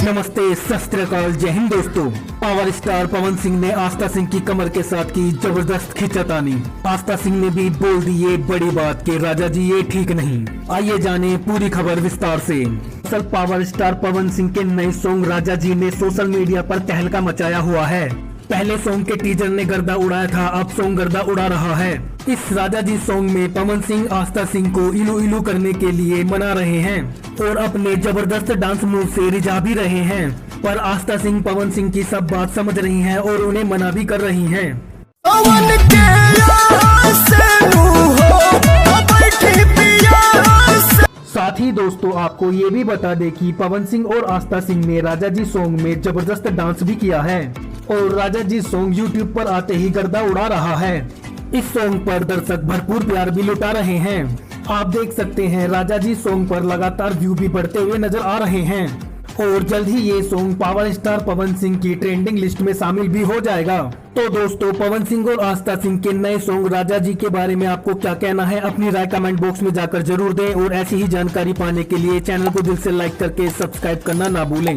नमस्ते, सत श्री अकाल, जय हिंद दोस्तों। पावर स्टार पवन सिंह ने आस्था सिंह की कमर के साथ की जबरदस्त खींचातानी। आस्था सिंह ने भी बोल दी ये बड़ी बात कि राजा जी ये ठीक नहीं। आइए जाने पूरी खबर विस्तार से। पावर स्टार पवन सिंह के नए सॉन्ग राजा जी ने सोशल मीडिया पर तहलका मचाया हुआ है। पहले सॉन्ग के टीजर ने गर्दा उड़ाया था, अब सॉन्ग गर्दा उड़ा रहा है। इस राजा जी सॉन्ग में पवन सिंह आस्था सिंह को इलू इलू करने के लिए मना रहे हैं और अपने जबरदस्त डांस मूव से रिझा भी रहे हैं, पर आस्था सिंह पवन सिंह की सब बात समझ रही हैं और उन्हें मना भी कर रही हैं। साथ ही दोस्तों आपको ये भी बता दें कि पवन सिंह और आस्था सिंह ने राजा जी सॉन्ग में जबरदस्त डांस भी किया है और राजा जी सॉन्ग यूट्यूब पर आते ही गर्दा उड़ा रहा है। इस सॉन्ग पर दर्शक भरपूर प्यार भी लुटा रहे हैं। आप देख सकते हैं राजा जी सॉन्ग पर लगातार व्यू भी बढ़ते हुए नजर आ रहे हैं और जल्द ही ये song power star Pawan Singh की ट्रेंडिंग लिस्ट में शामिल भी हो जाएगा। तो दोस्तों पवन सिंह और आस्था सिंह के नए सॉन्ग राजा जी के बारे में आपको क्या कहना है, अपनी राय कमेंट बॉक्स में जाकर जरूर दें और ऐसी ही जानकारी पाने के लिए चैनल को दिल से लाइक करके सब्सक्राइब करना ना भूलें।